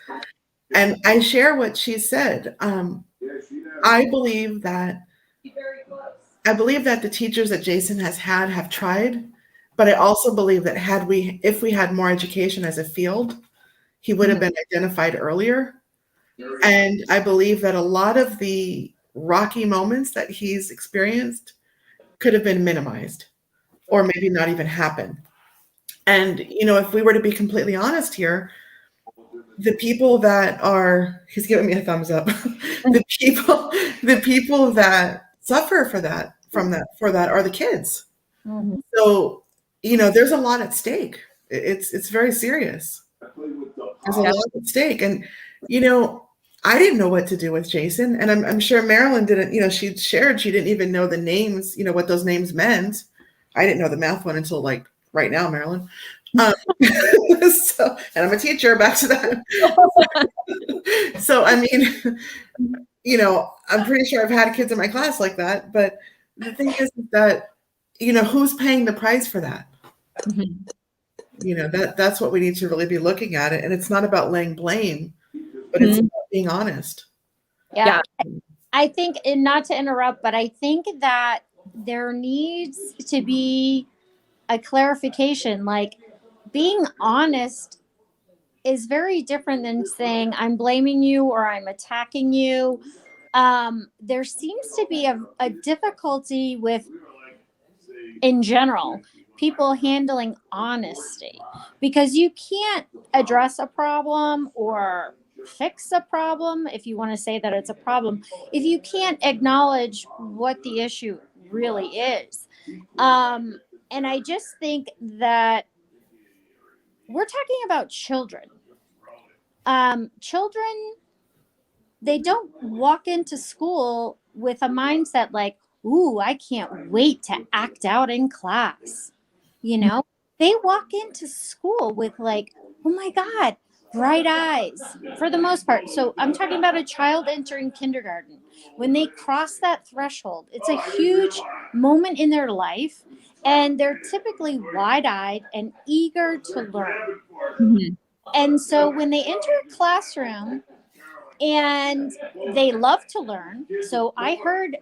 And I share what she said. I believe that the teachers that Jason has had have tried, but I also believe that if we had more education as a field, he would have been identified earlier. And I believe that a lot of the rocky moments that he's experienced could have been minimized, or maybe not even happen. And, if we were to be completely honest here, the people that he's giving me a thumbs up, the people that suffer for that are the kids. Mm-hmm. So, there's a lot at stake. It's very serious. There's a lot at stake. And, I didn't know what to do with Jason. And I'm sure Marilyn didn't, she shared she didn't even know the names, what those names meant. I didn't know the math one until like right now, Marilyn. So, and I'm a teacher, back to that. So, I mean, I'm pretty sure I've had kids in my class like that. But the thing is that, who's paying the price for that? Mm-hmm. That's what we need to really be looking at it. And it's not about laying blame, but it's about being honest. Yeah. I think, and not to interrupt, but I think that there needs to be a clarification. Like, being honest is very different than saying I'm blaming you or I'm attacking you. There seems to be a difficulty with, in general, people handling honesty, because you can't address a problem or fix a problem, if you want to say that it's a problem, if you can't acknowledge what the issue really is. And I just think that we're talking about children. Children, they don't walk into school with a mindset like, ooh, I can't wait to act out in class. They walk into school with like, oh my God, bright eyes for the most part. So I'm talking about a child entering kindergarten. When they cross that threshold, it's a huge moment in their life, and they're typically wide-eyed and eager to learn. Mm-hmm. And so when they enter a classroom and they love to learn, so I heard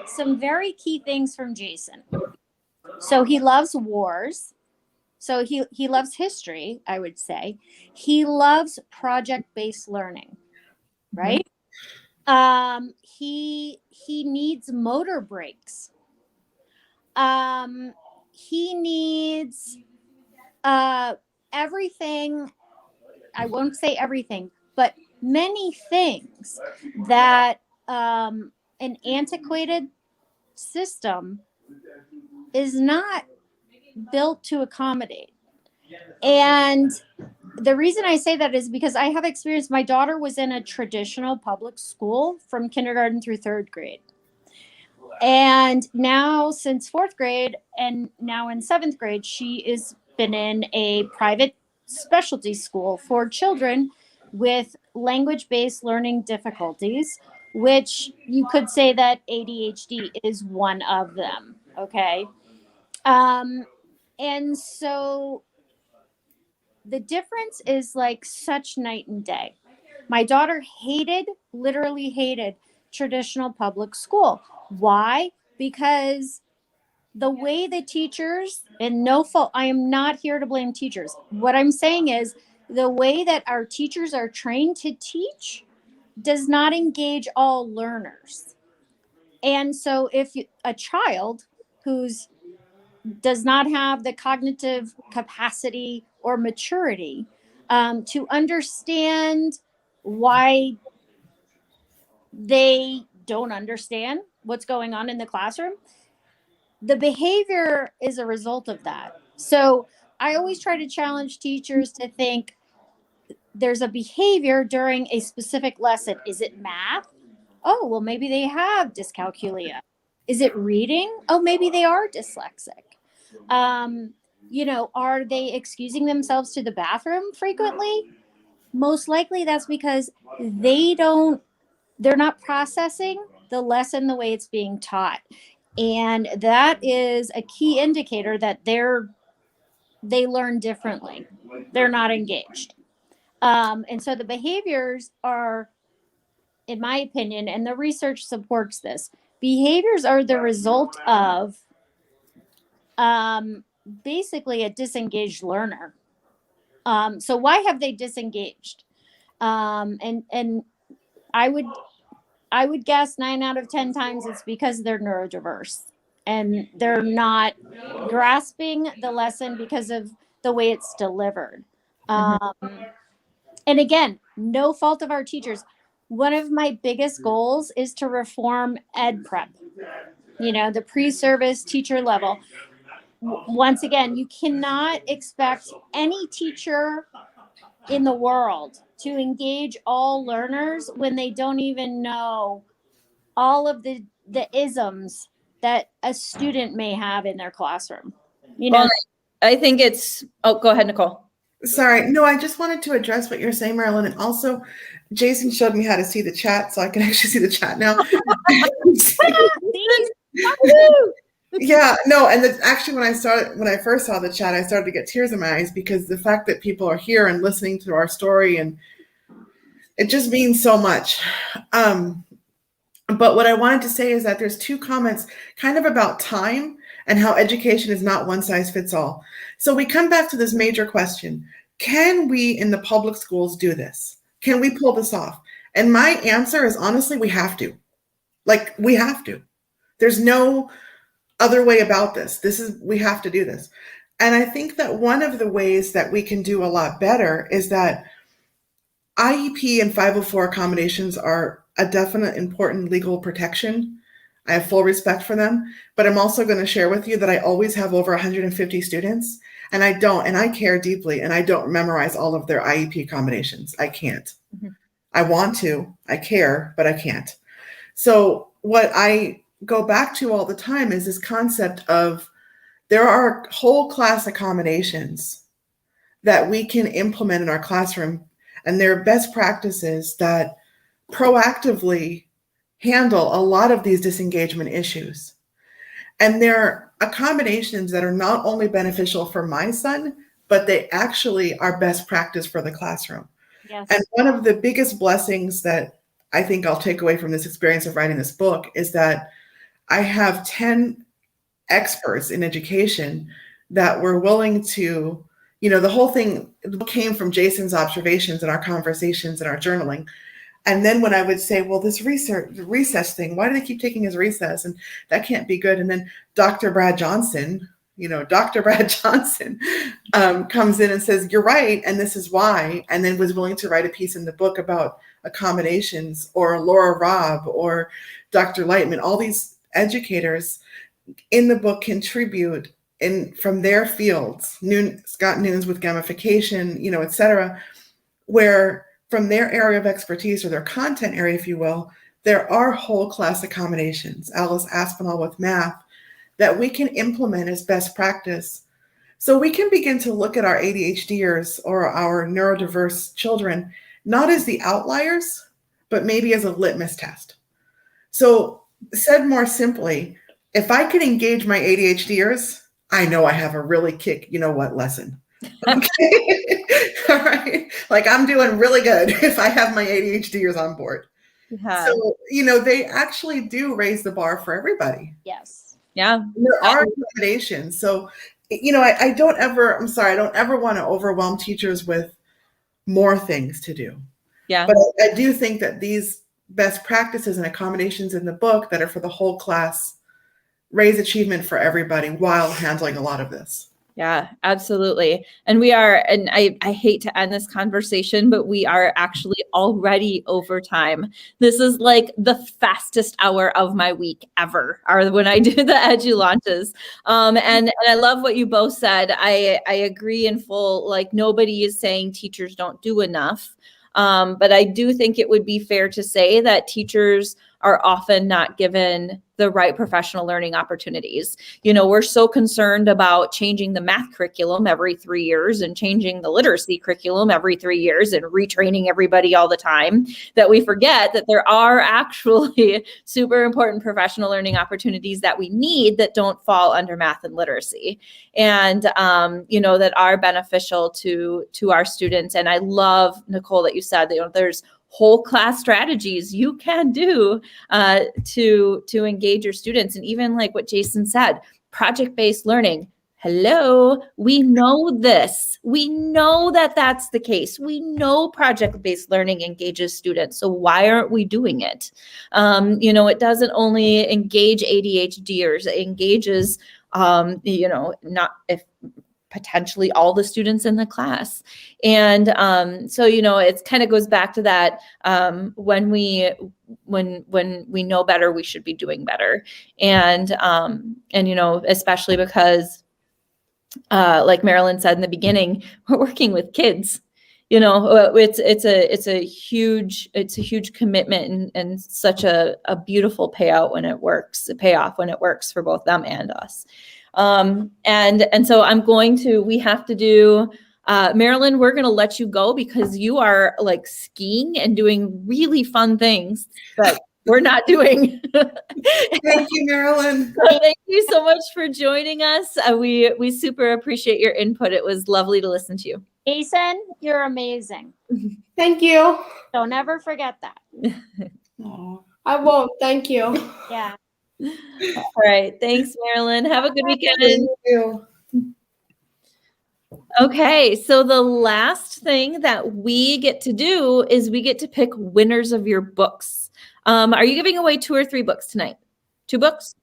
some very key things from Jason. So he loves wars. So he loves history, I would say. He loves project-based learning, right? Mm-hmm. He needs motor breaks. He needs everything. I won't say everything, but many things that an antiquated system is not built to accommodate. And the reason I say that is because I have experience. My daughter was in a traditional public school from kindergarten through third grade. And now, since fourth grade and now in seventh grade, she has been in a private specialty school for children with language-based learning difficulties, which you could say that ADHD is one of them. Okay. And so the difference is like such night and day. My daughter literally hated traditional public school. Why? Because the way the teachers, and no fault, I am not here to blame teachers. What I'm saying is the way that our teachers are trained to teach does not engage all learners. And so if a child who's does not have the cognitive capacity or maturity to understand why they don't understand what's going on in the classroom, the behavior is a result of that. So I always try to challenge teachers to think there's a behavior during a specific lesson. Is it math? Oh, well, maybe they have dyscalculia. Is it reading? Oh, maybe they are dyslexic. Are they excusing themselves to the bathroom frequently? Most likely that's because they're not processing the lesson the way it's being taught. And that is a key indicator that they learn differently. They're not engaged. And so the behaviors are, in my opinion, and the research supports this, behaviors are the result of basically a disengaged learner. So why have they disengaged? And I would guess 9 out of 10 times it's because they're neurodiverse and they're not grasping the lesson because of the way it's delivered. And again, no fault of our teachers. One of my biggest goals is to reform ed prep, the pre-service teacher level. Once again, you cannot expect any teacher in the world to engage all learners when they don't even know all of the isms that a student may have in their classroom. Well, I think go ahead, Nicole. Sorry. No, I just wanted to address what you're saying, Marilyn. And also, Jason showed me how to see the chat, so I can actually see the chat now. Yeah, no, and actually when I first saw the chat, I started to get tears in my eyes because the fact that people are here and listening to our story, and it just means so much. But what I wanted to say is that there's 2 comments kind of about time and how education is not one size fits all. So we come back to this major question. Can we in the public schools do this? Can we pull this off? And my answer is honestly, we have to. We have to. There's no other way about this. We have to do this. And I think that one of the ways that we can do a lot better is that IEP and 504 accommodations are a definite important legal protection. I have full respect for them, but I'm also going to share with you that I always have over 150 students, and I care deeply, and I don't memorize all of their IEP accommodations. I can't. Mm-hmm. I want to, I care, but I can't. So what I go back to all the time is this concept of there are whole class accommodations that we can implement in our classroom, and they're best practices that proactively handle a lot of these disengagement issues. And they're accommodations that are not only beneficial for my son, but they actually are best practice for the classroom. Yes. And one of the biggest blessings that I think I'll take away from this experience of writing this book is that I have 10 experts in education that were willing to, the whole thing came from Jason's observations and our conversations and our journaling. And then when I would say, well, this recess thing, why do they keep taking his recess? And that can't be good. And then Dr. Brad Johnson comes in and says, you're right. And this is why. And then was willing to write a piece in the book about accommodations, or Laura Robb or Dr. Leichtman. All these educators in the book contribute from their fields, Scott Nunes with gamification, et cetera, where from their area of expertise or their content area, if you will, there are whole class accommodations, Alice Aspinall with math, that we can implement as best practice. So we can begin to look at our ADHDers or our neurodiverse children, not as the outliers, but maybe as a litmus test. So said more simply, if I can engage my ADHDers, I know I have a really lesson. Okay. All right. Like I'm doing really good if I have my ADHDers on board. Yeah. So, they actually do raise the bar for everybody. Yes. Yeah. There are accommodations. So, I don't ever want to overwhelm teachers with more things to do. Yeah. But I do think that these best practices and accommodations in the book that are for the whole class raise achievement for everybody while handling a lot of this. Yeah, absolutely. And we are, and I hate to end this conversation, but we are actually already over time. This is like the fastest hour of my week ever, or when I do the Edu launches. And I love what you both said. I agree in full, like nobody is saying teachers don't do enough. But I do think it would be fair to say that teachers are often not given the right professional learning opportunities. We're so concerned about changing the math curriculum every 3 years and changing the literacy curriculum every 3 years and retraining everybody all the time that we forget that there are actually super important professional learning opportunities that we need that don't fall under math and literacy and, that are beneficial to our students. And I love, Nicole, that you said that, there's whole class strategies you can do to engage your students. And even like what Jason said, project-based learning. Hello, we know this. We know that that's the case. We know project-based learning engages students. So why aren't we doing it? It doesn't only engage ADHDers, it engages, not if potentially all the students in the class. And so, it kind of goes back to that when we know better, we should be doing better. And especially because like Marilyn said in the beginning, we're working with kids. It's a huge commitment and such a beautiful payoff when it works for both them and us. And so we have to do, Marilyn, we're going to let you go because you are like skiing and doing really fun things that we're not doing. Thank you, Marilyn. Thank you so much for joining us. We super appreciate your input. It was lovely to listen to you. Jason, you're amazing. Thank you. Don't ever forget that. I won't. Thank you. Yeah. All right. Thanks, Marilyn. Have a good weekend. Thank you. Okay. So the last thing that we get to do is we get to pick winners of your books. Are you giving away 2 or 3 books tonight? 2 books?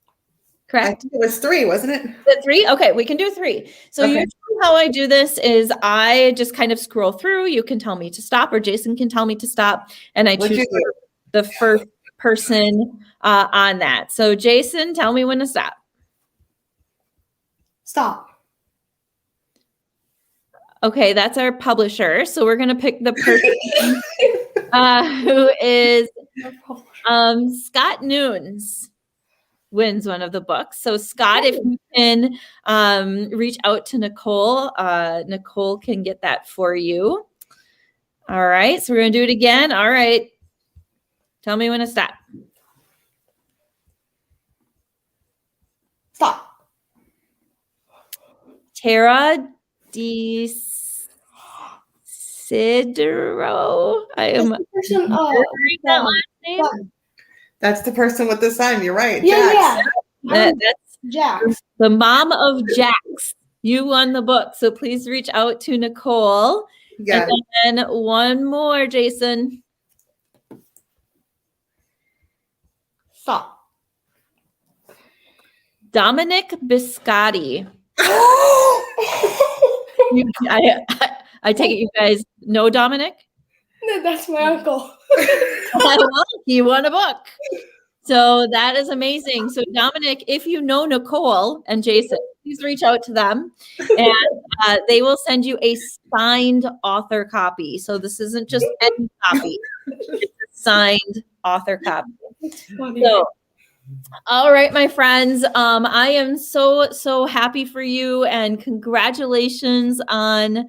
I Correct? think it was 3, wasn't it? Is it 3? Okay, we can do 3. So Okay. usually how I do this is I just kind of scroll through. You can tell me to stop or Jason can tell me to stop. And I What'd choose you do? the first person on that. So Jason, tell me when to stop. Stop. Okay, that's our publisher. So we're going to pick the person who is Scott Nunes wins one of the books. So Scott, if you can reach out to Nicole, Nicole can get that for you. All right, so we're going to do it again. All right. Tell me when to stop. Stop. Tara DeCidero. I am Person, reading that last name. That's the person with the sign. You're right. Yeah, Jax. yeah. That's Jax. the mom of Jax. You won the book. So please reach out to Nicole. Yeah. And then one more, Jason. Stop. Dominic Biscotti. I take it you guys know Dominic? No, that's my uncle. He won a book. So that is amazing. So Dominic, if you know Nicole and Jason, please reach out to them and they will send you a signed author copy. So this isn't just any copy. It's a signed author copy. So, all right, my friends, I am so happy for you and congratulations on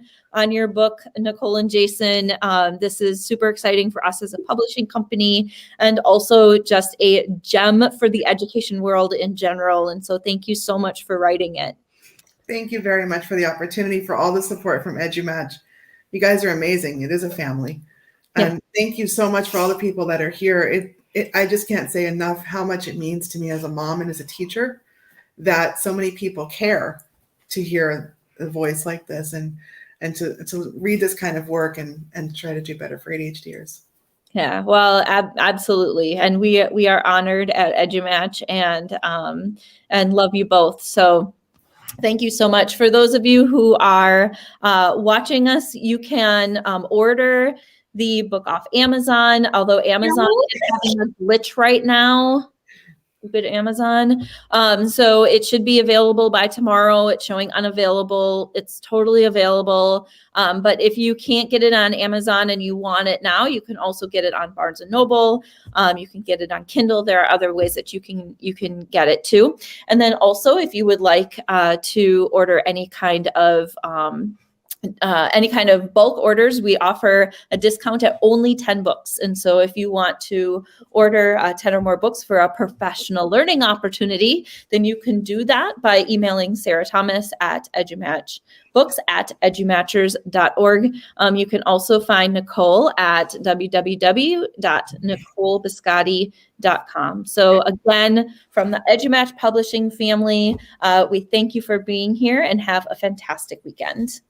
your book, Nicole and Jason. This is super exciting for us as a publishing company and also just a gem for the education world in general. And so thank you so much for writing it. Thank you very much for the opportunity, for all the support from EduMatch. You guys are amazing. It is a family. And thank you so much for all the people that are here. I just can't say enough how much it means to me as a mom and as a teacher that so many people care to hear a voice like this and to read this kind of work and try to do better for ADHDers. Yeah, well, absolutely. And we are honored at EduMatch and love you both. So thank you so much. For those of you who are watching us, you can order the book off Amazon, although Amazon is having a glitch right now. Good Amazon. So it should be available by tomorrow. It's showing unavailable. It's totally available. But if you can't get it on Amazon and you want it now, you can also get it on Barnes and Noble. You can get it on Kindle. There are other ways that you can get it too. And then also, if you would like to order any kind of bulk orders, we offer a discount at only 10 books. And so if you want to order 10 or more books for a professional learning opportunity, then you can do that by emailing Sarah Thomas at edumatchbooks@edumatchers.org. You can also find Nicole at www.nicolebiscotti.com. So again, from the EduMatch Publishing family, we thank you for being here and have a fantastic weekend.